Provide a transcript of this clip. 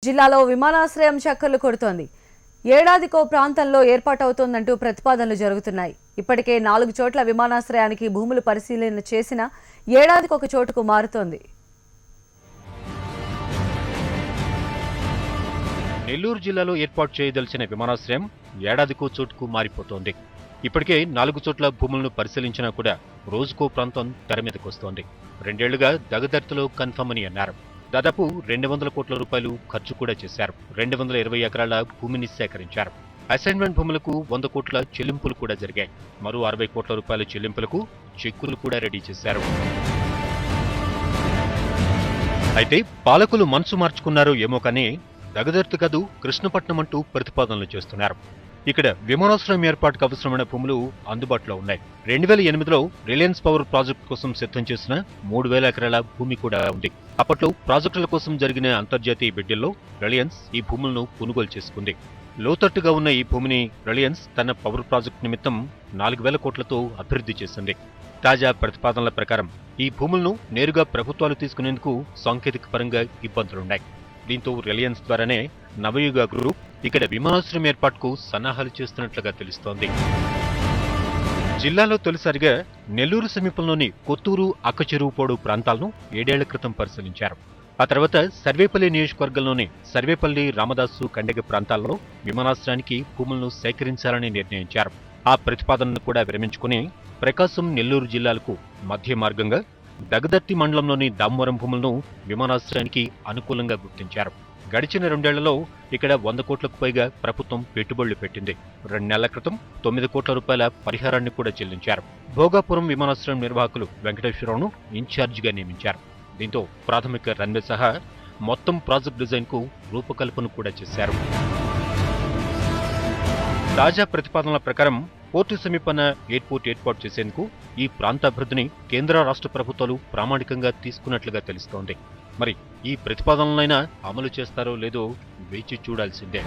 జిల్లాలో విమానాశ్రయం చక్కర్లు కొడుతోంది. ఏడాదికో ప్రాంతంలో ఏర్పాటవుతోందంటూ ప్రతిపాదనలు జరుగుతున్నాయి. ఇప్పటికే 4 చోట్ల విమానాశ్రయానికి భూములు పరిశీలన చేసినా ఏడాదికొక చోటుకు మారుతోంది. నెల్లూరు జిల్లాలో ఏర్పాటు చేయదలిచిన విమానాశ్రయం ఏడాదికో చోటుకు మారిపోతోంది. ఇప్పటికే 4 చోట్ల భూములను పరిశీలించినా కూడా రోజుకో ప్రాంతం తెర మీదకొస్తోంది. 2 ఏళ్లుగా దగదర్తిలో కన్ఫర్మ్ అని అన్నారు. దాదాపు 200 కోట్ల రూపాయలు ఖర్చు కూడా చేశారు. 220 ఎకరాల భూమిని సేకరించారు. అసైన్మెంట్ భూములకు 100 కోట్ల చెల్లింపులు కూడా జరిగాయి. మరో 60 కోట్ల రూపాయల చెల్లింపులకు చెక్కులు కూడా రెడీ చేశారు. అయితే పాలకులు మనసు మార్చుకున్నారో ఏమో కానీ దగదర్తి కాదు కృష్ణపట్నం అంటూ ప్రతిపాదనలు చేస్తున్నారు. ఇక్కడ విమానాశ్రయం ఏర్పాటుకు అవసరమైన భూములు అందుబాటులో ఉన్నాయి. 2008లో రిలయన్స్ పవర్ ప్రాజెక్టు కోసం సిద్ధం చేసిన 3000 ఎకరాల భూమి కూడా ఉంది. అప్పట్లో ప్రాజెక్టుల కోసం జరిగిన అంతర్జాతీయ బిడ్డల్లో రిలయన్స్ ఈ భూములను కొనుగోలు చేసుకుంది. లోతట్టుగా ఉన్న ఈ భూమిని రిలయన్స్ తన పవర్ ప్రాజెక్టు నిమిత్తం 4000 కోట్లతో అభివృద్ధి చేసింది. తాజా ప్రతిపాదనల ప్రకారం ఈ భూములను నేరుగా ప్రభుత్వాలు తీసుకునేందుకు సాంకేతిక పరంగా ఇబ్బందులున్నాయి. దీంతో రిలయన్స్ ద్వారానే నవయుగ గ్రూప్ ఇక్కడ విమానాశ్రయం ఏర్పాటుకు సన్నాహాలు చేస్తున్నట్లుగా తెలుస్తోంది. జిల్లాలో తొలిసారిగా నెల్లూరు సమీపంలోని కొత్తూరు, అక్కచెరువుపోడు ప్రాంతాలను 7 ఏళ్ల క్రితం పరిశీలించారు. ఆ తర్వాత సర్వేపల్లి నియోజకవర్గంలోని సర్వేపల్లి, రామదాసు, కండగ ప్రాంతాల్లో విమానాశ్రయానికి భూములను సేకరించాలని నిర్ణయించారు. ఆ ప్రతిపాదనను కూడా విరమించుకుని ప్రకాశం, నెల్లూరు జిల్లాలకు మధ్య మార్గంగా దగదర్తి మండలంలోని దామవరం భూములను విమానాశ్రయానికి అనుకూలంగా గుర్తించారు. గడిచిన 2 ఏళ్లలో ఇక్కడ 100 కోట్లకు పైగా ప్రభుత్వం పెట్టుబడులు పెట్టింది. 2 నెలల క్రితం 9 కోట్ల రూపాయల పరిహారాన్ని కూడా చెల్లించారు. భోగాపురం విమానాశ్రయం నిర్వాహకులు వెంకటేశ్వరరావును ఇన్ఛార్జిగా నియమించారు. దీంతో ప్రాథమిక రన్వే సహా మొత్తం ప్రాజెక్ట్ డిజైన్కు రూపకల్పన కూడా చేశారు. తాజా ప్రతిపాదనల ప్రకారం పోర్టు సమీపాన ఎయిర్పోర్ట్ ఏర్పాటు చేసేందుకు ఈ ప్రాంత అభివృద్ధిని కేంద్ర, రాష్ట్ర ప్రభుత్వాలు ప్రామాణికంగా తీసుకున్నట్లుగా తెలుస్తోంది. మరి ఈ ప్రతిపాదనలైనా అమలు చేస్తారో లేదో వేచి చూడాల్సిందే.